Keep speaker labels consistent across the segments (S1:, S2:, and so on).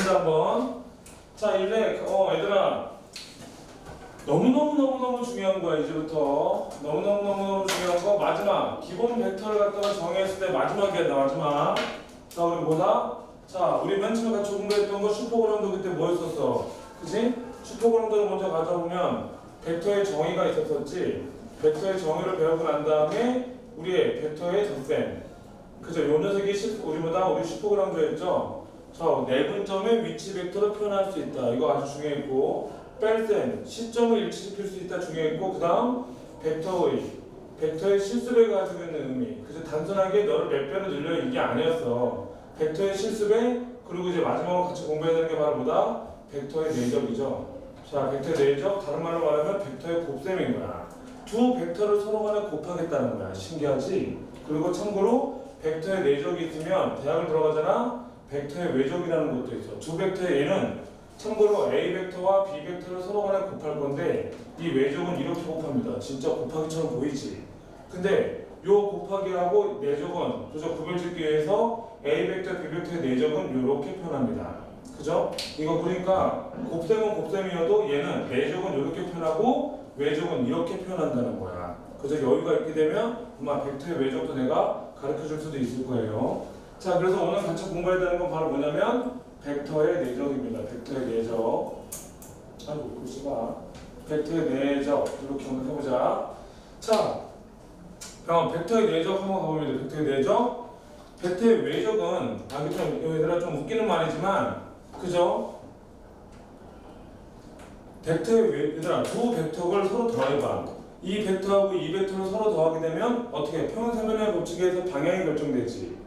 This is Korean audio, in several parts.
S1: 봅시다 한번. 자 이제 얘들아 너무너무 중요한 거야 이제부터. 너무너무 중요한 거 마지막 기본 벡터를 갖다가 정했을 때 마지막이야 마지막. 자 우리 뭐다? 자 우리 맨 처음에 같이 공부했던 거 슈퍼그라운드 그때 뭐였었어? 그치? 슈퍼그라운드를 먼저 가져오면 벡터의 정의가 있었었지. 벡터의 정의를 배우고 난 다음에 우리의 벡터의 덧셈. 그죠? 요 녀석이 우리 슈퍼그라운드였죠? 자, 내분점의 위치 벡터로 표현할 수 있다. 이거 아주 중요했고, 뺄셈, 시점을 일치시킬 수 있다 중요했고, 그 다음 벡터의 실수를 가지고 있는 의미. 그죠? 단순하게 너를 몇 배로 늘려 이게 아니었어. 벡터의 실수배, 그리고 이제 마지막으로 같이 공부해야 되는 게 바로 뭐다? 벡터의 내적이죠. 자, 벡터의 내적, 다른 말로 말하면 벡터의 곱셈인 거야. 두 벡터를 서로 간에 곱하겠다는 거야. 신기하지? 그리고 참고로 벡터의 내적이 있으면 대학을 들어가잖아. 벡터의 외적이라는 것도 있어. 두 벡터의 얘는 참고로 A 벡터와 B 벡터를 서로 간에 곱할 건데 이 외적은 이렇게 곱합니다. 진짜 곱하기처럼 보이지? 근데 요 곱하기하고 내적은 그저 구별짓기 위해서 A 벡터, B 벡터의 내적은 이렇게 표현합니다. 그죠? 이거 그러니까 곱셈은 곱셈이어도 얘는 내적은 이렇게 표현하고 외적은 이렇게 표현한다는 거야. 그죠? 여유가 있게 되면 아마 벡터의 외적도 내가 가르쳐 줄 수도 있을 거예요. 자, 그래서 오늘 같이 공부해야 되는 건 바로 뭐냐면 벡터의 내적입니다. 벡터의 내적. 아이고, 글씨가. 벡터의 내적. 이렇게 한번 해보자. 자, 그럼 벡터의 내적 한번 가봅니다. 벡터의 내적. 벡터의 외적은, 얘들아 좀 웃기는 말이지만, 그죠? 얘들아, 두 벡터를 서로 더해봐. 이 벡터하고 이 벡터를 서로 더하게 되면 어떻게 평행사변의 법칙에서 방향이 결정되지.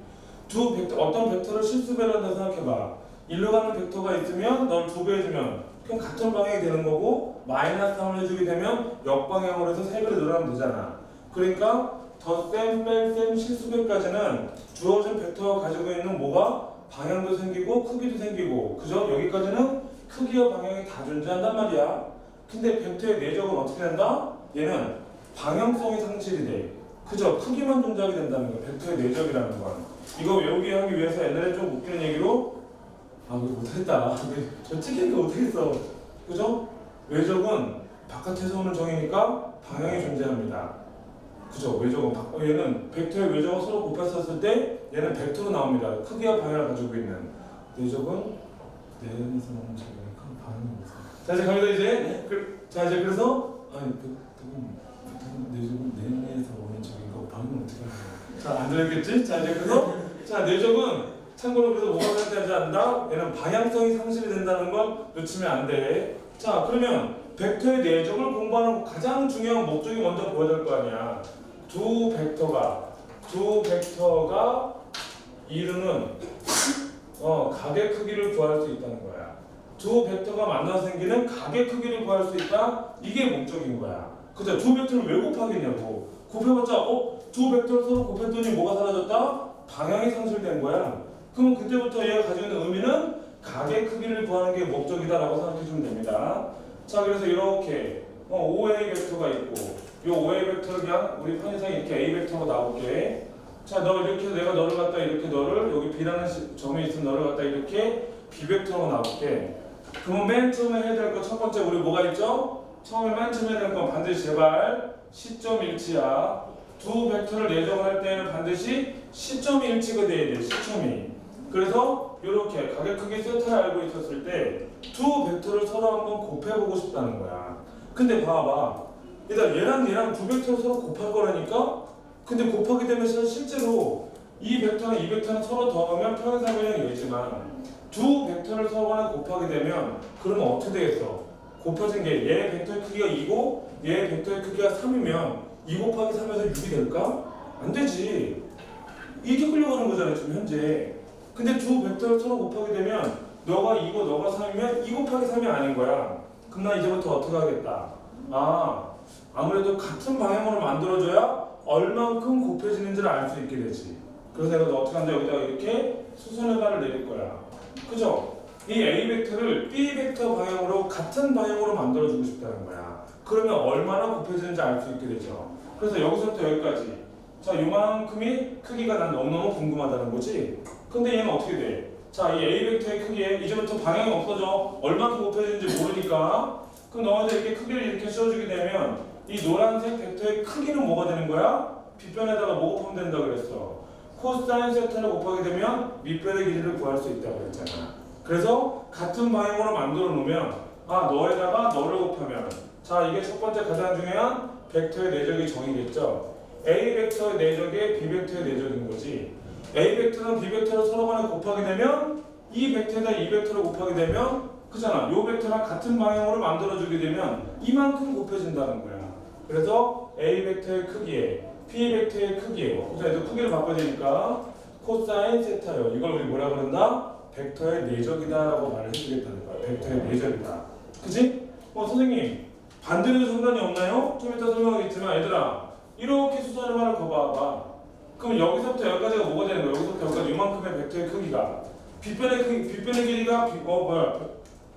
S1: 두 벡터, 어떤 벡터를 실수배로 한다 생각해봐. 일로 가는 벡터가 있으면 널 두 배 해주면 그럼 같은 방향이 되는 거고 마이너스 3을 해주게 되면 역방향으로 해서 3배로 늘어나면 되잖아. 그러니까 덧셈, 뺄셈, 실수배까지는 주어진 벡터가 가지고 있는 뭐가 방향도 생기고 크기도 생기고 그죠? 여기까지는 크기와 방향이 다 존재한단 말이야. 근데 벡터의 내적은 어떻게 된다? 얘는 방향성이 상실이 돼. 그죠? 크기만 존재하게 된다는 거야. 벡터의 내적이라는 건. 이거 외우게 하기 위해서 옛날에 좀 웃기는 얘기로 이거 못했다. 저 찍힌 거 어떻겠어. 그죠? 외적은 바깥에서 오는 정이니까 방향이 존재합니다. 그죠? 외적은 얘는 벡터의 외적은 서로 곱했었을 때 얘는 벡터로 나옵니다. 크기와 방향을 가지고 있는. 내적은 내에서 오는 정이니까 방향이 없어. 자 이제 갑니다 이제. 자 이제 그래서 내적은 내에서 오는 정이니까 방향은 어떻게 하는 거야? 자 안 들렸겠지? 자 이제 그래서 자 내적은 참고로 그래서 뭐가 상태하지 않는다? 얘는 방향성이 상실이 된다는 걸 놓치면 안 돼. 자 그러면 벡터의 내적을 공부하는 가장 중요한 목적이 먼저 보여야 될 거 아니야. 두 벡터가 이루는 각의 크기를 구할 수 있다는 거야. 두 벡터가 만나서 생기는 각의 크기를 구할 수 있다? 이게 목적인 거야. 그죠? 두 벡터를 왜 곱하겠냐고. 곱해봤자 두 벡터를 서로 곱했더니 뭐가 사라졌다? 방향이 상실된 거야. 그럼 그때부터 얘가 가지고 있는 의미는 각의 크기를 구하는 게 목적이다라고 생각해 주면 됩니다. 자, 그래서 이렇게 OA 벡터가 있고 이 OA 벡터를 그냥 우리 편의상에 이렇게 A 벡터로 나올게. 자, 너 이렇게 내가 너를 갖다 이렇게 너를 여기 B라는 점이 있으면 너를 갖다 이렇게 B 벡터로 나올게. 그러면 맨 처음에 해야 될 거 첫 번째 우리 뭐가 있죠? 처음에 맨 처음에 해야 될 건 반드시 제발 시점 일치야. 두 벡터를 내정할 때는 반드시 시점이 일치가 돼야 돼. 시점이. 그래서 이렇게 각의 크기 세타를 알고 있었을 때 두 벡터를 서로 한번 곱해보고 싶다는 거야. 근데 봐봐. 일단 얘랑 두 벡터를 서로 곱할 거라니까? 근데 곱하게 되면 실제로 이 벡터랑 이 벡터는 서로 더하면 평행사변형이 되지만 두 벡터를 서로 간에 곱하게 되면 그러면 어떻게 되겠어? 곱해진 게 얘 벡터의 크기가 2고 얘 벡터의 크기가 3이면 2 곱하기 3에서 6이 될까? 안 되지. 이게 끌려가는 거잖아 지금 현재. 근데 두 벡터를 서로 곱하게 되면 너가 2고 너가 3이면 2 곱하기 3이 아닌 거야. 그럼 나 이제부터 어떻게 하겠다. 아무래도 같은 방향으로 만들어줘야 얼만큼 곱해지는지를 알 수 있게 되지. 그래서 내가 너 어떻게 한다 여기다가 이렇게 수선의 발을 내릴 거야. 그죠? 이 A 벡터를 B 벡터 방향으로 같은 방향으로 만들어주고 싶다는 거야. 그러면 얼마나 곱해지는지 알 수 있게 되죠. 그래서 여기서부터 여기까지 자 요만큼이 크기가 난 너무너무 궁금하다는 거지. 근데 얘는 어떻게 돼? 자, 이 A 벡터의 크기에 이제부터 방향이 없어져. 얼마큼 곱해지는지 모르니까. 그럼 너한테 이렇게 크기를 이렇게 씌워주게 되면 이 노란색 벡터의 크기는 뭐가 되는 거야? 빗변에다가 뭐 곱하면 된다 그랬어. 코사인 세타를 곱하게 되면 밑변의 길이를 구할 수 있다고 그랬잖아. 그래서 같은 방향으로 만들어 놓으면 너에다가 너를 곱하면 자, 이게 첫 번째 가장 중요한 벡터의 내적이 정의겠죠. A 벡터의 내적이 B 벡터의 내적인 거지. A 벡터는 B 벡터를 서로 간에 곱하게 되면 이 벡터에다 이 벡터를 곱하게 되면 그잖아. 요 벡터랑 같은 방향으로 만들어주게 되면 이만큼 곱해진다는 거야. 그래서 A 벡터의 크기에 B 벡터의 크기에 그래서 크기를 바꿔야 되니까 코사인 세타요. 이걸 우리 뭐라 그런다? 벡터의 내적이다라고 말을 해주겠다는 거야. 벡터의 내적이다. 그치? 선생님 반대로 해도 상관이 없나요? 좀 이따 설명하겠지만 얘들아 이렇게 수선을 거봐봐. 그럼 여기서부터 여기까지가 뭐가 되는 거야? 여기서부터 여기까지 이만큼의 벡터의 크기가 빗변의 길이가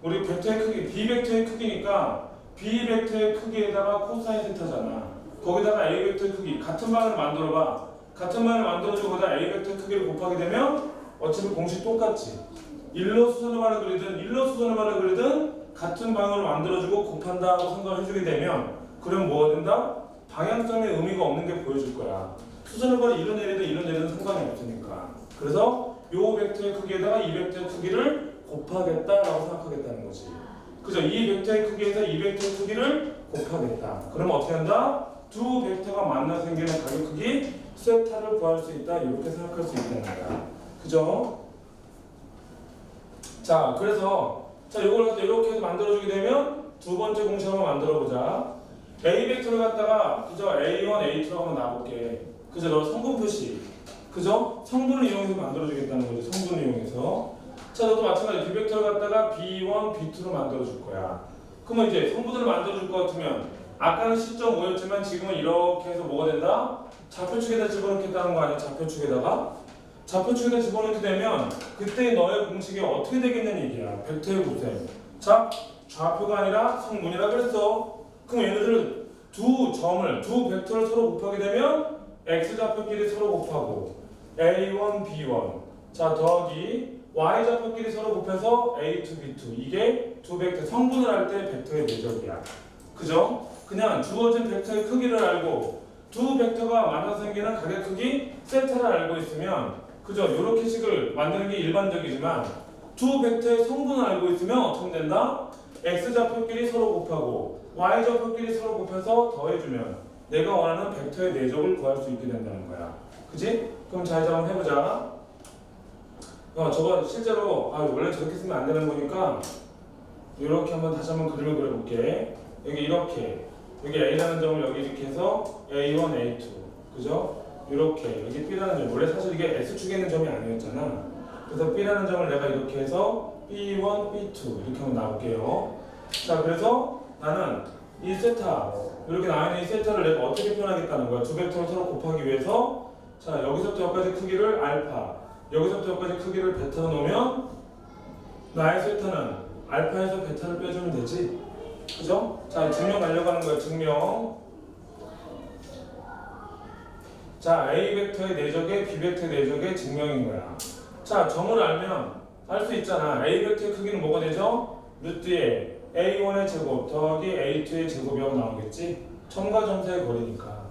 S1: 우리 벡터의 크기 B 벡터의 크기니까 B 벡터의 크기에다가 코사인 세타잖아. 거기다가 A 벡터의 크기 같은 방을 만들어봐. 같은 방을 만들어주고 거기다 A 벡터의 크기를 곱하게 되면 어차피 공식 똑같지. 일러 수선을 그리든 같은 방으로 만들어주고 곱한다고 생각을 해주게 되면 그럼 뭐가 된다? 방향성의 의미가 없는 게 보여줄 거야. 수선을 이뤄내리든 상관이 없으니까. 그래서 요 벡터의 크기에다가 이 벡터의 크기를 곱하겠다라고 생각하겠다는 거지. 그죠? 이 벡터의 크기에서 이 벡터의 크기를 곱하겠다. 그러면 어떻게 한다? 두 벡터가 만나 생기는 가격 크기 세타를 구할 수 있다. 이렇게 생각할 수 있다는 거야. 그죠? 자, 그래서 이걸 갖다 이렇게 해서 만들어주게 되면 두 번째 공식 한번 만들어보자. A 벡터를 갖다가 그죠? A1, A2라고 한번 놔볼게. 그죠? 너 성분 표시. 그죠? 성분을 이용해서 만들어주겠다는 거지. 성분을 이용해서. 자, 너도 마찬가지. B 벡터를 갖다가 B1, B2로 만들어줄 거야. 그러면 이제 성분을 만들어줄 것 같으면 아까는 10.5였지만 지금은 이렇게 해서 뭐가 된다? 좌표축에다 집어넣겠다는 거 아니야? 좌표축에다 집어넣게 되면 그때 너의 공식이 어떻게 되겠냐는 얘기야. 벡터의 구셈. 자, 좌표가 아니라 성분이라 그랬어. 그럼 얘네들 두 벡터를 서로 곱하게 되면 x좌표끼리 서로 곱하고 a1, b1 자 더하기 y좌표끼리 서로 곱해서 a2, b2 이게 두 벡터 성분을 할 때 벡터의 내적이야. 그죠? 그냥 주어진 벡터의 크기를 알고 두 벡터가 만나서 생기는 가격 크기 세타를 알고 있으면 그죠? 이렇게 식을 만드는 게 일반적이지만 두 벡터의 성분을 알고 있으면 어떻게 된다? x좌표끼리 서로 곱하고 y좌표끼리 서로 곱해서 더해주면 내가 원하는 벡터의 내적을 구할 수 있게 된다는 거야. 그치? 그럼 자 이제 한번 해보자. 저거 실제로 원래 저렇게 쓰면 안 되는 거니까 이렇게 다시 한번 그림을 그려볼게. 여기 이렇게 여기 A라는 점을 여기 이렇게 해서 A1, A2 그죠? 이렇게 여기 B라는 점 원래 사실 이게 S축에 있는 점이 아니었잖아. 그래서 B라는 점을 내가 이렇게 해서 B1, B2 이렇게 한번 나올게요. 자 그래서 나는 이 세타 이렇게 나와 있는 이 세타를 내가 어떻게 표현하겠다는 거야. 두 벡터를 서로 곱하기 위해서 자 여기서부터 여기까지 크기를 알파 여기서부터 여기까지 크기를 베타로 놓으면 나의 세타는 알파에서 베타를 빼주면 되지. 그죠? 자 증명 가려고 하는 거야. 증명. 자 A 벡터의 내적의 B 벡터의 내적의 증명인 거야. 자 점을 알면 알 수 있잖아. A 벡터의 크기는 뭐가 되죠? 루트에 A1의 제곱 더하기 A2의 제곱이라고 나오겠지? 점과 점 사이의 거리니까.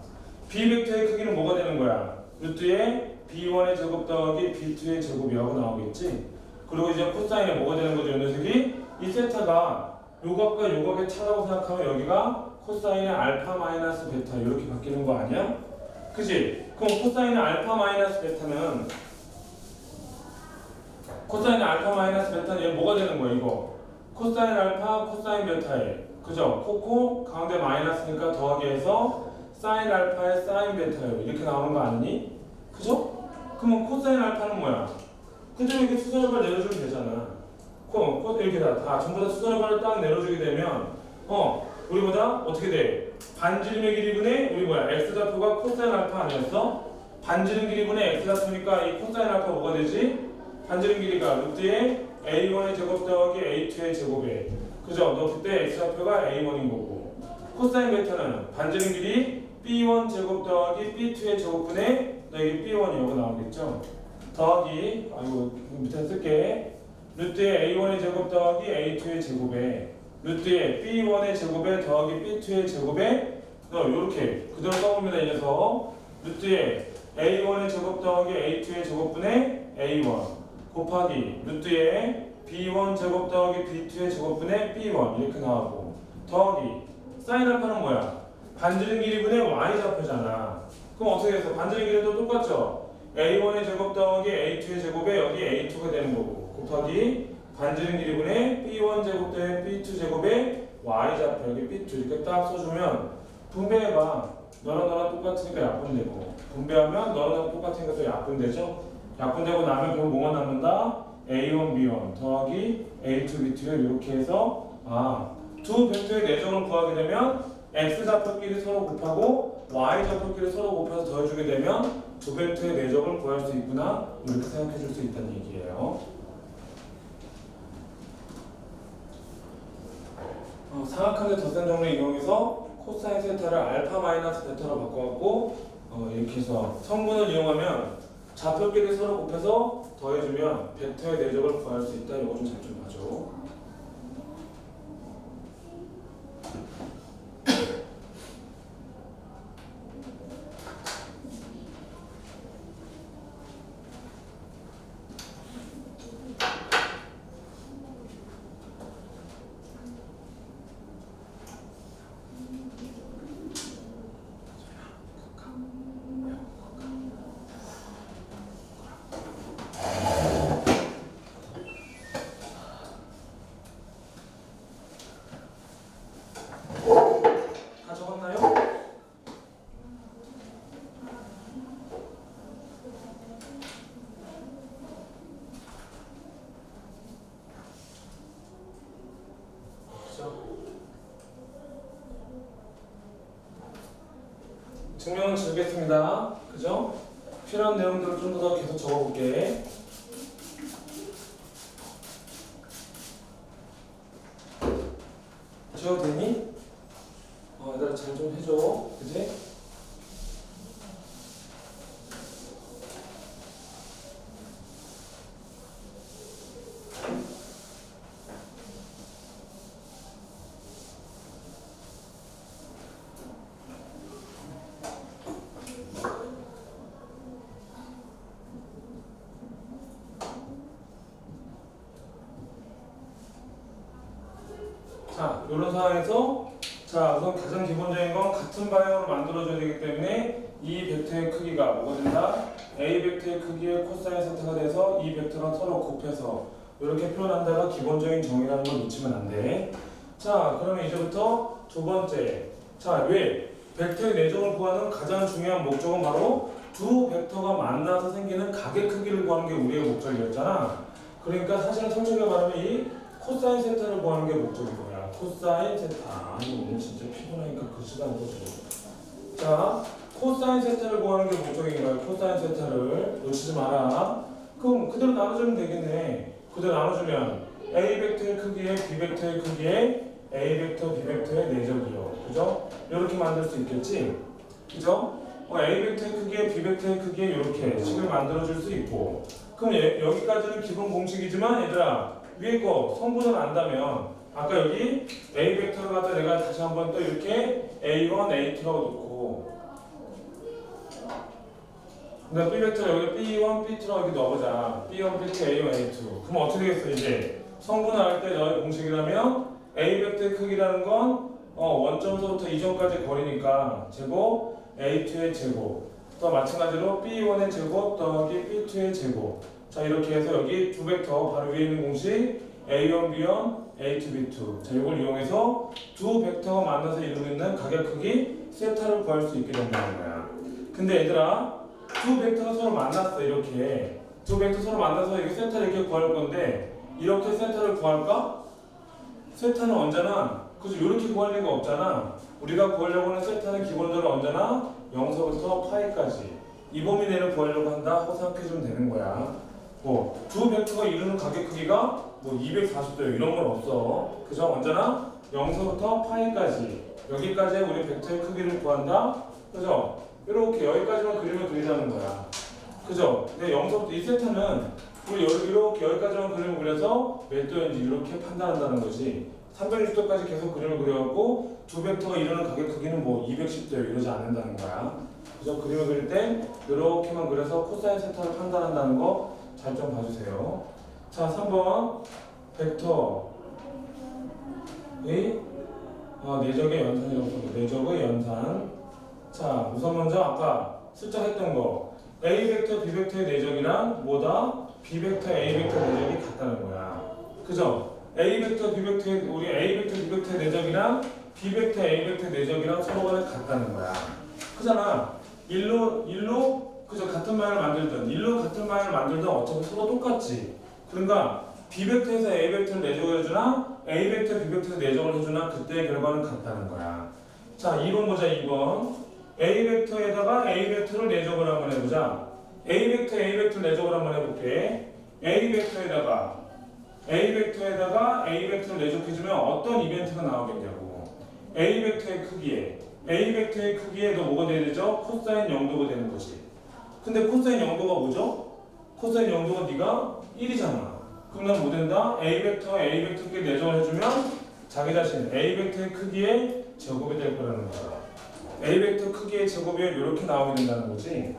S1: B 벡터의 크기는 뭐가 되는 거야? 루트에 B1의 제곱 더하기 B2의 제곱이라고 나오겠지? 그리고 이제 코사인에 뭐가 되는 거죠? 이 녀석이 이 세타가 요각과 요각의 차라고 생각하면 여기가 코사인의 알파 마이너스 베타 이렇게 바뀌는 거 아니야? 그치? 그럼 코사인의 알파 마이너스 베타는 얘 뭐가 되는 거야 이거? 코사인 알파 코사인 베타에 그죠? 코코 가운데 마이너스니까 더하기 해서 사인 알파에 사인 베타요 이렇게 나오는 거 아니니? 그죠? 그러면 코사인 알파는 뭐야? 그대로 이렇게 수선해발 내려주면 되잖아. 이렇게 다 전부 다 수선해발을 딱 내려주게 되면 우리보다 어떻게 돼? 반지름의 길이분의 우리 x좌표가 코사인 알파 아니었어? 반지름 길이분의 x좌표니까 이 코사인 알파 뭐가 되지? 반지름 길이가 루트에 a1의 제곱 더하기 a2의 제곱에 그죠? 너 그때 x좌표가 a1인 거고 코사인 베타는 반지름 길이 b1 제곱 더하기 b2의 제곱분의 여기 b1이 여기 나오겠죠? 더하기 밑에 쓸게 루트의 a1의 제곱 더하기 a2의 제곱에 루트의 b1의 제곱에 더하기 b2의 제곱에 이렇게 그대로 써봅니다. 이 녀석 루트의 a1의 제곱 더하기 a2의 제곱분의 a1 곱하기 루트의 b1 제곱 더하기 b2의 제곱분의 b1 이렇게 나오고 더하기 사인 알파는 뭐야? 반지름 길이분의 y좌표잖아. 그럼 어떻게 해서 반지름 길이도 똑같죠? a1의 제곱 더하기 a2의 제곱에 여기 a2가 되는 거고 곱하기 반지름 길이분의 b1 제곱 더하기 b2 제곱에 y좌표 여기 b2 이렇게 딱 써주면 분배해봐. 너랑 똑같으니까 약분되고 분배하면 너랑 똑같으니까 또 약분되죠? 약분되고 나면 결국 뭐가 남는다? a1, b1 더하기 a2, b2 이렇게 해서 두 벡터의 내적을 구하게 되면 x좌표끼리 서로 곱하고 y좌표끼리 서로 곱해서 더해주게 되면 두 벡터의 내적을 구할 수 있구나 이렇게 생각해 줄 수 있다는 얘기예요. 사각형의 덧셈 정리 이용해서 코사인 세타를 알파 마이너스 베타로 바꿔갖고 이렇게 해서 성분을 이용하면 좌표끼리 서로 곱해서 더해주면 벡터의 내적을 구할 수 있다. 이거 좀 잘 좀 봐줘. 다 적었나요? 증명은 지우겠습니다. 그죠? 필요한 내용들을 좀 더 계속 적어볼게. 지워도 되니? 얘들아 잘 좀 해줘. 그지? 자, 이런 상황에서 자, 우선 가장 기본적인 건 같은 방향으로 만들어줘야 되기 때문에 이 벡터의 크기가 뭐가 된다? A 벡터의 크기의 코사인 세타가 돼서 이 벡터랑 서로 곱해서 이렇게 표현한다가 기본적인 정의라는 걸 놓치면 안 돼. 자, 그러면 이제부터 두 번째. 자, 왜? 벡터의 내적을 구하는 가장 중요한 목적은 바로 두 벡터가 만나서 생기는 각의 크기를 구하는 게 우리의 목적이었잖아. 그러니까 사실은 성적에 말하면 이 코사인 세타를 구하는 게 목적인 거야. 코사인 세타. 아니 오늘 진짜 피곤하니까 그 시간도 줘. 자, 코사인 세타를 구하는 게 목적인 거야. 코사인 세타를 놓치지 마라. 그럼 그대로 나눠주면 되겠네. 그대로 나눠주면 A 벡터의 크기에 B 벡터의 크기에 A 벡터, B 벡터의 내적이요. 그죠? 이렇게 만들 수 있겠지? 그죠? A 벡터의 크기에 B 벡터의 크기에 이렇게 식을 만들어줄 수 있고 그럼 여기까지는 기본 공식이지만 얘들아 위에 거 성분을 안다면 아까 여기 A 벡터를 갖다 내가 다시 한번 또 이렇게 A1, A2라고 놓고 그다음 B 벡터 여기 B1, B2라고 이렇게 넣어보자. B1, B2, A1, A2 그럼 어떻게 되겠어 이제 성분을 할 때 너의 공식이라면 A 벡터의 크기라는 건 원점서부터 이점까지 거리니까 제곱 A2의 제곱 또 마찬가지로 B1의 제곱 더하기 B2의 제곱 자 이렇게 해서 여기 두 벡터 바로 위에 있는 공식 A1, B1, A2, B2 자 이걸 이용해서 두 벡터가 만나서 이루고 있는 각의 크기 세타를 구할 수 있게 된다는 거야. 근데 얘들아 두 벡터가 서로 만났어. 이렇게 두 벡터 서로 만나서 이렇게 세타를 이렇게 구할 건데 이렇게 세타를 구할까? 세타는 언제나 그래서 이렇게 구할 리가 없잖아. 우리가 구하려고 하는 세타는 기본적으로 언제나 0서부터 파이까지 이 범위 내를 구하려고 한다 하고 생각해주면 되는 거야. 두 벡터가 이루는 각의 크기가 240도 이런 건 없어. 그죠? 언제나 0서부터 파이까지 여기까지 우리 벡터의 크기를 구한다. 그죠? 이렇게 여기까지만 그림을 그리자는 거야. 그죠? 근데 0서부터 이 세타는 우리 이렇게 여기까지만 그림을 그려서 몇 도인지 이렇게 판단한다는 거지. 360도까지 계속 그림을 그려갖고 두 벡터가 이루는 가격 크기는 뭐 210도 이러지 않는다는 거야. 그죠? 그림을 그릴 때 이렇게만 그려서 코사인 세타를 판단한다는 거 잘 좀 봐주세요. 자, 3번 벡터의 내적의 연산이라고 씁니다. 내적의 연산. 자, 우선 먼저 아까 슬쩍 했던 거 A 벡터, B 벡터의 내적이랑 뭐다? B 벡터, A 벡터 내적이 같다는 거야. 그죠? A 벡터, B 벡터의 우리 A 벡터, B 벡터의 내적이랑 B 벡터, A 벡터 내적이랑 서로가 같다는 거야. 그잖아. 일로 그죠? 같은 방향을 만들든 일로 같은 방향을 만들든 어차피 서로 똑같지. 그러니까 B 벡터에서 A 벡터를 내적을 해주나 A 벡터, B 벡터에서 내적을 해주나 그때의 결과는 같다는 거야. 자, 2번 보자. 2번 A 벡터에다가 A 벡터를 내적을 한번 해보자. A 벡터, A 벡터 내적을 한번 해볼게. A 벡터에다가 A 벡터를 내적해주면 어떤 이벤트가 나오겠냐고. A 벡터의 크기에 너 뭐가 돼야 되죠? 코사인 0도가 되는 거지. 근데 코사인 0도가 뭐죠? 코사인 0도가 네가 1이잖아. 그럼 난 뭐 된다? A 벡터에 내적을 해주면 자기 자신 A 벡터의 크기의 제곱이 될 거라는 거야. A 벡터 크기의 제곱이 이렇게 나오게 된다는 거지.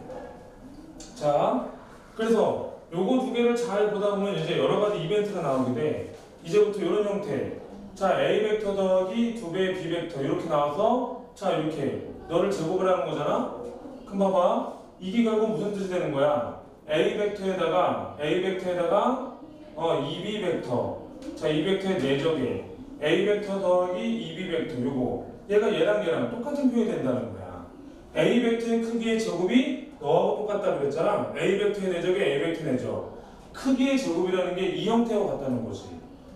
S1: 자, 그래서 요거 두 개를 잘 보다 보면 이제 여러 가지 이벤트가 나오게 돼. 이제부터 이런 형태. 자, A 벡터 더하기 2배의 B 벡터 이렇게 나와서 자, 이렇게 너를 제곱을 하는 거잖아. 그럼 봐봐. 이게 결국 무슨 뜻이 되는 거야? A 벡터에다가 2B 벡터. 자, 이 벡터의 내적에 A 벡터 더하기 2B 벡터 요거. 얘가 얘랑 똑같은 표현이 된다는 거야. A 벡터의 크기의 제곱이 너하고 똑같다고 그랬잖아. A 벡터의 내적에 A 벡터 내적. 크기의 제곱이라는 게 이 형태하고 같다는 거지.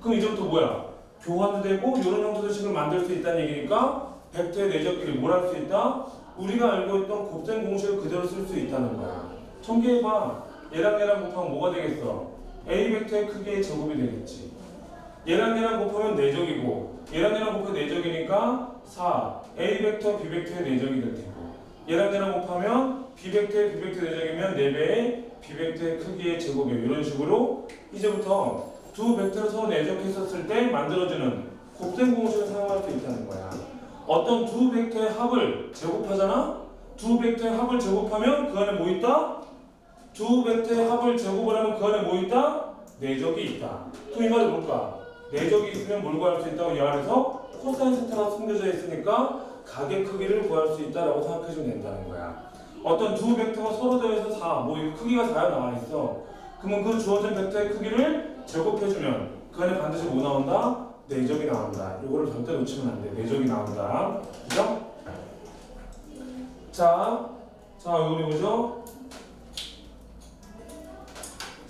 S1: 그럼 이제부터 뭐야? 교환도 되고 이런 형태식을 만들 수 있다는 얘기니까 벡터의 내적끼리 뭘 할 수 있다? 우리가 알고 있던 곱셈 공식을 그대로 쓸 수 있다는 거야. 전개해봐. 얘랑 곱하면 뭐가 되겠어? A 벡터의 크기의 제곱이 되겠지. 얘랑 곱하면 내적이고 얘랑 곱하면 내적이니까 4 A 벡터 B 벡터의 내적이 될 테고 얘랑 곱하면 B 벡터의 B 벡터 내적이면 4배의 B 벡터의 크기의 제곱이에요. 이런 식으로 이제부터 두 벡터를 서로 내적했었을 때 만들어주는 곱셈 공식을 사용할 수 있다는 거야. 어떤 두 벡터의 합을 제곱하잖아? 두 벡터의 합을 제곱하면 그 안에 뭐 있다? 두 벡터의 합을 제곱을 하면 그 안에 뭐 있다? 내적이 있다. 그럼 이 말이 뭘까? 내적이 있으면 뭘 구할 수 있다고 이 안에서 코사인 세타가 숨겨져 있으니까 가게 크기를 구할 수 있다라고 생각해주면 된다는 거야. 어떤 두 벡터가 서로 더해서 4, 뭐 크기가 4가 나와 있어. 그러면 그 주어진 벡터의 크기를 제곱해주면 그 안에 반드시 뭐 나온다? 내적이 나온다. 이거를 절대 놓치면 안 돼. 내적이 나온다. 그죠? 자, 이거 뭐죠?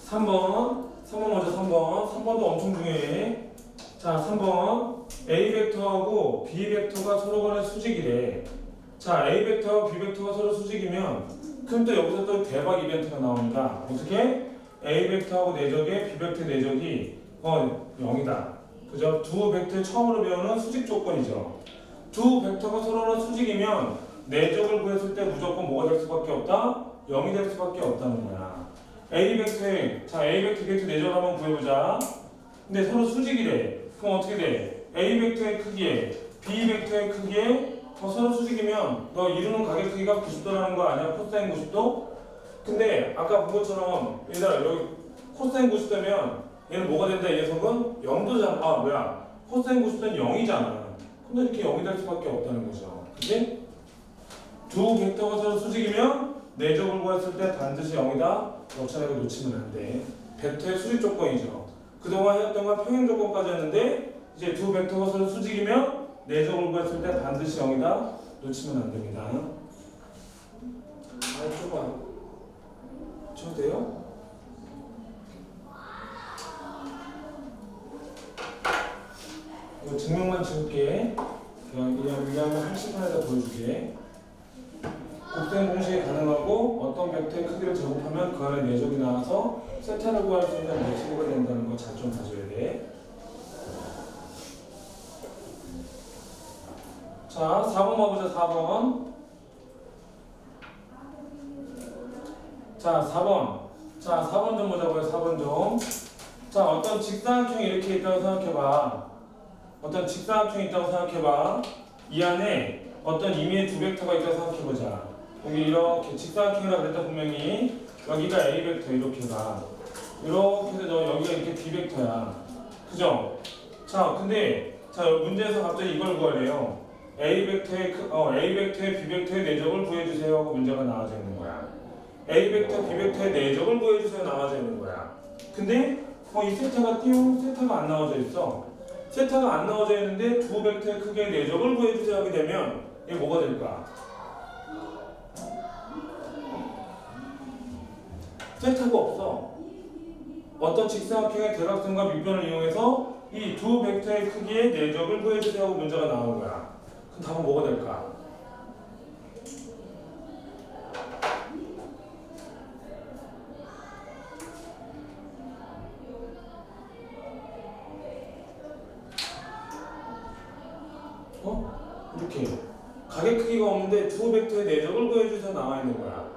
S1: 3번 먼저 3번도 엄청 중요해. 자, 3번 A 벡터하고 B 벡터가 서로 간의 수직이래. 자, A 벡터와 B 벡터가 서로 수직이면 그럼 또 여기서 또 대박 이벤트가 나옵니다. 어떻게? A 벡터하고 내적의 B 벡터 내적이 0이다. 그죠? 두 벡터의 처음으로 배우는 수직 조건이죠. 두 벡터가 서로는 수직이면 내적을 구했을 때 무조건 뭐가 될 수밖에 없다? 0이 될 수밖에 없다는 거야. A 벡터의 A 벡터 B 벡터 내적을 한번 구해보자. 근데 서로 수직이래. 그럼 어떻게 돼? A 벡터의 크기에 B 벡터의 크기에 서로 수직이면 너 이루는 가게 크기가 90도라는 거 아니야? 코사인 90도? 근데 아까 본 것처럼 얘들아 여기 코사인 90도면 얘는 뭐가 된다? 이 녀석은 0도잖아. 코사인 90도는 0이잖아. 근데 이렇게 0이 될 수밖에 없다는 거죠. 그치? 두 벡터가 서로 수직이면 내적을 구했을 때 반드시 0이다. 너처럼 놓치면 안 돼. 벡터의 수직 조건이죠. 그동안 해왔던 건 평행 조건까지였는데 이제 두 벡터가 서로 수직이면 내적을 구했을 때 반드시 0이다. 놓치면 안 됩니다. 좁아. 쳐도 돼요? 이거 증명만 찍을게. 그냥 한시간에다 보여줄게. 곱셈 공식이 가능하고 어떤 벡터의 크기를 제곱하면 그 안에 내적이 나와서 세타를 구할 수 있는 매치가 된다는 거 잘 좀 봐줘야 돼. 자, 4번 봐보자. 4번. 자, 자, 4번. 자, 4번 좀 보자고요. 4번 좀. 자, 어떤 직사각형이 이렇게 있다고 생각해봐. 어떤 직사각형이 있다고 생각해봐. 이 안에 어떤 임의의 두 벡터가 있다고 생각해보자. 여기 이렇게 직사각형이라고 그랬다 분명히. 여기가 A 벡터 이렇게가. 이렇게 해서 너 여기가 이렇게 B 벡터야. 그죠? 자, 근데 자 문제에서 갑자기 이걸 구하래요. A 벡터의 B 벡터의 내적을 구해주세요 하고 문제가 나와져 있는 거야. A 벡터, B 벡터의 내적을 구해주세요 나와져 있는 거야. 근데 이 세타가 세타가 안 나와져 있어. 세타가 안 나와져 있는데 두 벡터의 크기의 내적을 구해주세요 하게 되면 이게 뭐가 될까? 세타가 없어. 어떤 직사각형의 대각선과 밑변을 이용해서 이 두 벡터의 크기의 내적을 구해주세요 하고 문제가 나오는 거야. 그럼 답은 뭐가 될까? 이렇게 가계 크기가 없는데 두 벡터의 내적을 구해주세요 나와 있는 거야.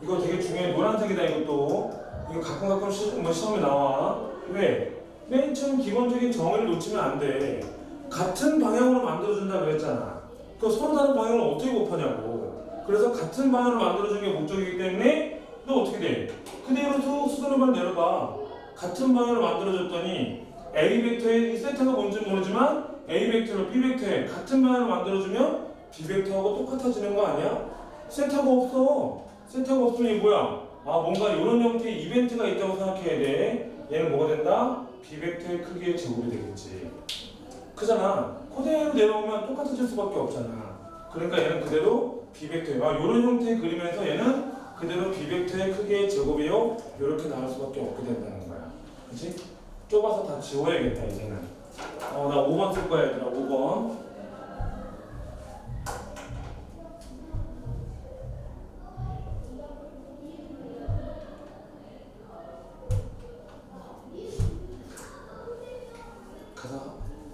S1: 이거 되게 중요해. 노란색이다 이것도. 이거 가끔 시험에 나와. 왜? 맨 처음 기본적인 정의를 놓치면 안 돼. 같은 방향으로 만들어준다 그랬잖아. 그 서로 다른 방향을 어떻게 곱하냐고. 그래서 같은 방향으로 만들어주는 게 목적이기 때문에 너 어떻게 돼? 그대로 쭉 수동력만 내려봐. 같은 방향으로 만들어줬더니 A 벡터의 이 세타가 뭔지 모르지만 A 벡터로 B 벡터에 같은 방향으로 만들어주면 B 벡터하고 똑같아지는 거 아니야? 세타가 없어. 세타가 없으면 이게 뭐야? 뭔가 이런 형태의 이벤트가 있다고 생각해야 돼. 얘는 뭐가 된다? B 벡터의 크기의 제곱이 되겠지. 그잖아. 그대로 내려오면 똑같아질 수밖에 없잖아. 그러니까 얘는 그대로 B 벡터에 이런 형태의 그림에서 얘는 그대로 B 벡터의 크기의 제곱이요. 이렇게 나올 수밖에 없게 된다는 거야. 그치? 좁아서 다 지워야겠다 이제는. 나 5번 쓸 거야 얘들아. 5번.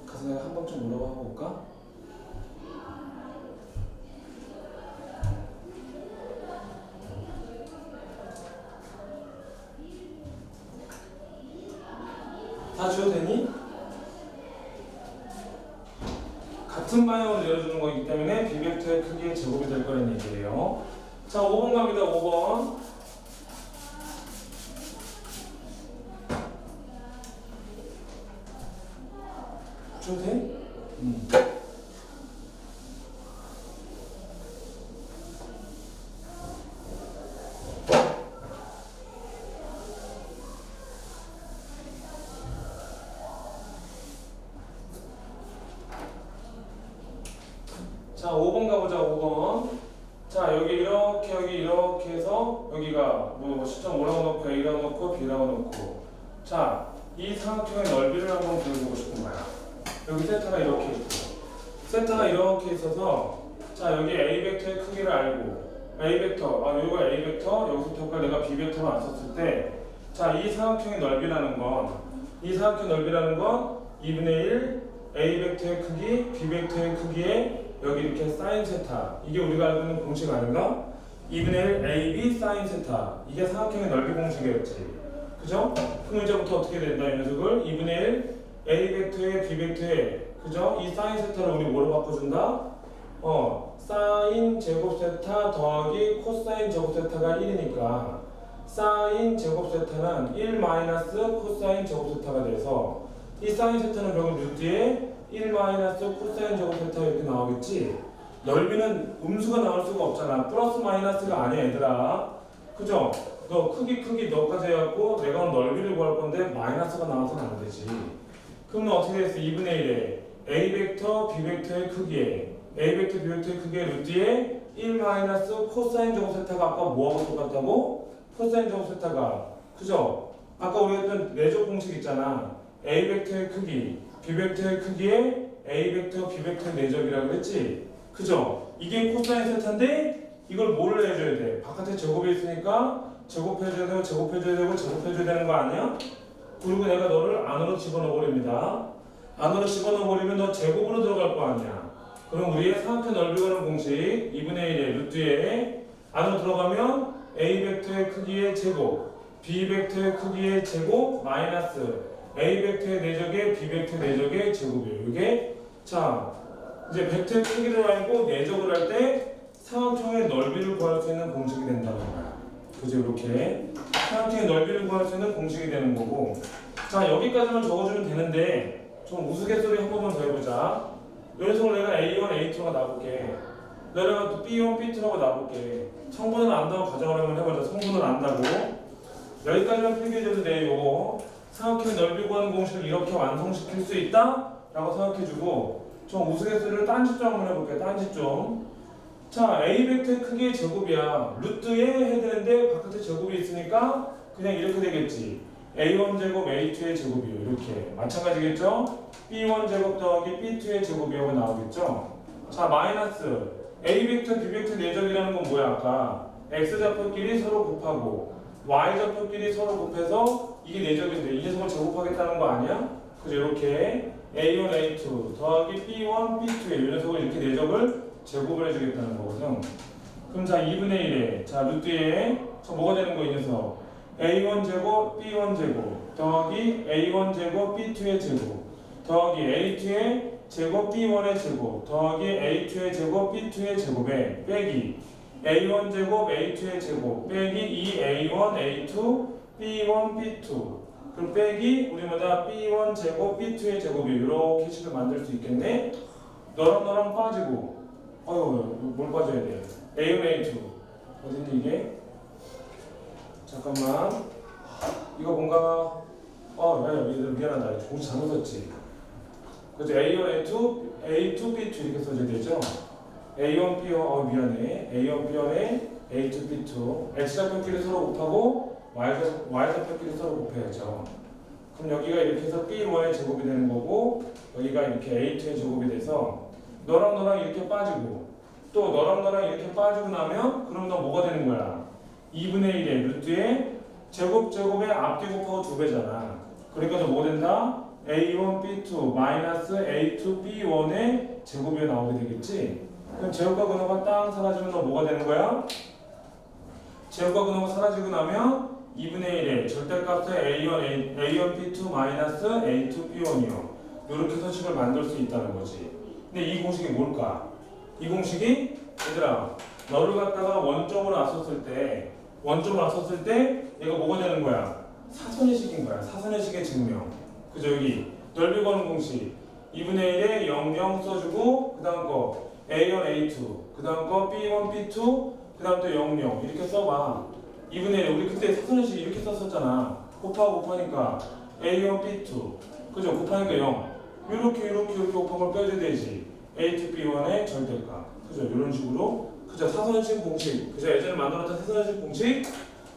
S1: 가서 내가 한 번 좀 물어봐 볼까? 다 지워도 되니? 같은 방향으로 내려주는 거기 때문에 B 벡터의 크기의 제곱이 될 거라는 얘기예요. 자, 5번 갑니다. 5번. 지워도 돼? 자, 5번 가보자. 5번. 자, 여기 이렇게 해서 여기가 시점 뭐라고 놓고 A라고 놓고 B라고 놓고. 자, 이 삼각형의 넓이를 한번 구해보고 싶은 거야. 여기 세타가 이렇게 있고 세타가 이렇게 있어서 자, 여기 A 벡터의 크기를 알고 A 벡터, 여기가 A 벡터, 여기서부터 내가 B 벡터로 안 썼을 때 자, 이 삼각형의 넓이라는 건 2분의 1 A 벡터의 크기, B 벡터의 크기에 여기 이렇게 사인 세타. 이게 우리가 알고 있는 공식 아닌가? 2분의 1 AB 사인 세타. 이게 삼각형의 넓이 공식이었지. 그죠? 그럼 이제부터 어떻게 된다? 이 녀석을 2분의 1 A 벡터에 B 벡터에 그죠? 이 사인 세타를 우리 뭐로 바꿔준다? 사인 제곱 세타 더하기 코사인 제곱 세타가 1이니까 사인 제곱 세타는 1 마이너스 코사인 제곱 세타가 돼서 이 사인 세타는 결국 루트에 1 마이너스 코사인 제곱 세타 이렇게 나오겠지? 넓이는 음수가 나올 수가 없잖아. 플러스 마이너스가 아니야 얘들아. 그죠? 너 크기 너까지 해갖고 내가 넓이를 구할 건데 마이너스가 나와서는 안 되지. 그러면 어떻게 됐어? 2분의 1에 A 벡터, B 벡터의 크기에 A 벡터, B 벡터의 크기의 루트에 1 마이너스 코사인 제곱 세타가 아까 뭐하고 똑같다고? 코사인 제곱 세타가 그죠? 아까 우리가 했던 내적 공식 있잖아. A 벡터의 크기, B 벡터의 크기에 A 벡터, B 벡터의 내적이라고 그랬지? 그죠? 이게 코사인 세타인데 이걸 뭘 해줘야 돼? 바깥에 제곱이 있으니까 제곱해줘야 되고 제곱해줘야 되는 거 아니야? 그리고 내가 너를 안으로 집어넣어 버립니다. 안으로 집어넣어 버리면 너 제곱으로 들어갈 거 아니야. 그럼 우리의 삼각형 넓이 구하는 공식 2분의 1의 루트에 안으로 들어가면 A 벡터의 크기의 제곱 B 벡터의 크기의 제곱 마이너스 A 벡터의 내적의 B 벡터의 내적의 제곱이에요. 이게 자 이제 벡터의 크기를 알고 내적을 할 때 삼각형의 넓이를 구할 수 있는 공식이 된다는 거야. 그죠? 이렇게 삼각형의 넓이를 구할 수 있는 공식이 되는 거고 자 여기까지만 적어주면 되는데 좀 우스갯소리 한 번만 더 해보자. 이 녀석을 내가 A1, A2가 놔볼게. 내가 또 B1, B2라고 놔볼게. 성분을 안다고 가정을 한번 해보자. 성분을 안다고. 여기까지만 필기해줘도 돼. 요거 삼각형의 넓이 구하는 공식을 이렇게 완성시킬 수 있다? 라고 생각해주고 좀 우스갯소리를 딴짓좀 한번 해볼게요. 딴짓좀. 자 A 벡터의 크기의 제곱이야. 루트에 해야 되는데 바깥에 제곱이 있으니까 그냥 이렇게 되겠지. A1 제곱 A2의 제곱이요. 이렇게 마찬가지겠죠? B1 제곱 더하기 B2의 제곱이라고 나오겠죠? 자 마이너스 A 벡터 B 벡터 내적이라는 건 뭐야? 아까 X좌표끼리 서로 곱하고 Y좌표끼리 서로 곱해서 이게 내적인데 이 녀석을 제곱하겠다는 거 아니야? 그죠? 이렇게 A1 A2 더하기 B1 B2의 이 녀석을 이렇게 내적을 제곱을 해주겠다는 거거든. 그럼 자 2분의 1에 자 루트에 저 뭐가 되는 거 이 녀석 A1 제곱 B1 제곱 더하기 A1 제곱 B2의 제곱 더하기 A2의 제곱 B1의 제곱 더하기 A2의 제곱 B2의 제곱에 빼기 A1 제곱 A2의 제곱 빼기 2A1 A2 B1 B2 그럼 빼기 우리마다 B1 제곱 B2의 제곱이 이렇게 식을 만들 수 있겠네. 너랑 너랑 빠지고 어휴 뭘 빠져야 돼. A1 A2 어딘지 이게 잠깐만 이거 뭔가 미안하다 공식 잘못 썼지. 그죠? A1 A2 A2 B2 이렇게 써져야 되죠. A1 B1 미안해 A1 B1에 A2 B2 X좌표끼리 서로 곱하고 Y좌표끼리 서로 곱해야죠. 그럼 여기가 이렇게 해서 B1의 제곱이 되는 거고 여기가 이렇게 A2의 제곱이 돼서 너랑 너랑 이렇게 빠지고 또 너랑 너랑 이렇게 빠지고 나면 그럼 너 뭐가 되는 거야? 2분의 1의 루트에 제곱의 앞뒤 곱하고 2배잖아. 그러니까 너 뭐 된다? A1 B2 마이너스 A2 B1의 제곱이 나오게 되겠지? 그럼 제곱과 근호가 딱 사라지면 너 뭐가 되는 거야? 제곱과 근호가 사라지고 나면 2분의 1의 절대값의 A1 B2 마이너스 A2 B1이요. 이렇게 서식을 만들 수 있다는 거지. 근데 이 공식이 뭘까? 이 공식이 얘들아 너를 갖다가 원점으로 놨었을 때 얘가 뭐가 되는 거야? 사선의 식인 거야. 사선의 식의 증명. 그죠? 여기 넓이 구하는 공식 2분의 1에 0, 0 써주고 그 다음 거 A1, A2 그 다음 거 B1, B2 그 다음 또 0, 0 이렇게 써봐. 2분의 1 우리 그때 사선의 식 이렇게 썼었잖아. 곱하니까 A1, B2 그죠? 곱하니까 0 이렇게 곱한 걸 빼줘야 되지. A2, B1의 절대값 그죠? 이런 식으로 그죠? 사선식 공식 그죠? 예전에 만들었던 사선식 공식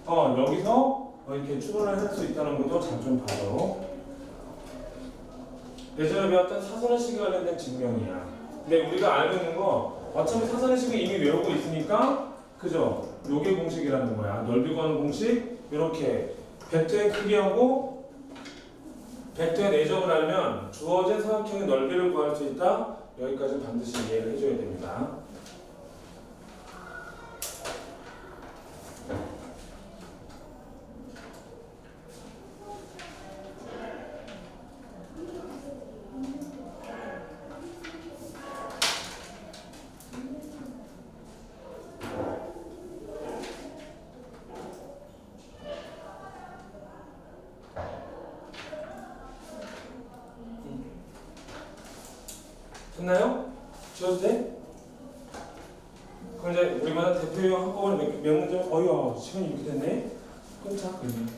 S1: 여기서 이렇게 추론을 할 수 있다는 것도 잘 좀 봐줘. 예전에 배웠던 사선의 식에 관련된 증명이야. 근데 우리가 알고 있는 거 어차피 사선의 식을 이미 외우고 있으니까 그죠? 요게 공식이라는 거야. 넓이 구하는 공식 이렇게 벡터의 크기하고 벡터의 내적을 알면 주어진 삼각형의 넓이를 구할 수 있다. 여기까지 반드시 이해를 해줘야 됩니다. 됐나요? 지워도 돼? 그럼 이제 우리마다 대표형 한꺼번에 몇 문제 어휴 시간이 이렇게 됐네? 끊자 그러면